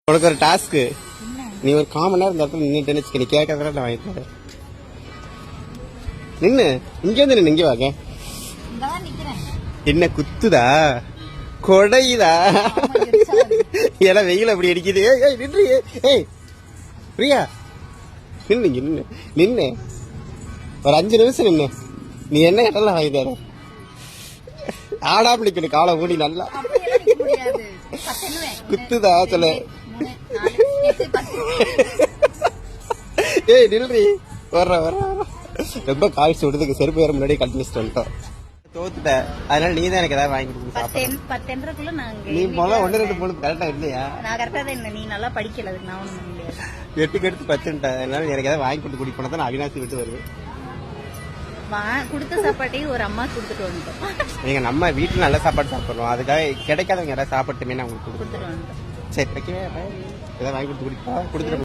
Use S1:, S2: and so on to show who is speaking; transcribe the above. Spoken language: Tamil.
S1: உனக்கு ஒரு டாஸ்க்கு, நீ ஒரு காமன் நேரம் இந்த இடத்துல நின்றுட்டு வச்சுக்க, நீ கேட்கறதுல நான் வாங்கி தரேன். நின்று இங்கே வந்து நின்று இங்கே வாங்க. என்ன குத்துதா கொடையுதா? ஏன்னா வெயில் அப்படி அடிக்குது. நின்று ஏய் பிரியா நின்று நின்று நின்று ஒரு 5 நிமிஷம் நின்று நீ என்ன கேட்டாலும் வாங்கி தர. ஆடாம நிக்கணும், காலை மூடி நல்லா. குத்துதா சொல்ல. ஏய் நில்றி, வர்ற வர்ற. ரொம்ப காய்ச்சி விடுறதுக்கு செருப்பு வேற முன்னாடி கண்டினியூஸ் வந்துட்டோம். தோத்துட்ட, அதனால நீ தான் எனக்கு ஏதாவது வாங்கி கொடுக்கணும்.
S2: 10 நாங்க
S1: நீ முதல்ல 1 2 3 கரெக்டா இல்லையா?
S2: நான் கரெக்டா தான் என்ன, நீ நல்லா படிக்கல, அதுக்கு நான் ஒண்ணும் பண்ண முடியாது.
S1: 8க்கு எடுத்து 10ன்ட்ட, அதனால எனக்கு ஏதாவது வாங்கி கொடுத்து கூட்டிட்டு போனா தான் நான் அவினாசி விட்டு வருவேன்.
S2: கொடுத்த சாப்பாட்டையும் ஒரு அம்மா கொடுத்துட்டு வந்துட்டோம்.
S1: நீங்க நம்ம வீட்டுல நல்ல சாப்பாடு சாப்பிடுறோம், அதுக்காக கிடைக்காதவங்க யாராவது சாப்பிட்டுமே நான் உங்களுக்கு
S2: கொடுத்துட்டு வந்துட்டோம்.
S1: சரி வைக்கவே ஏதாவது வாங்கி கொடுத்து கூட்டிட்டு கொடுத்துட்டு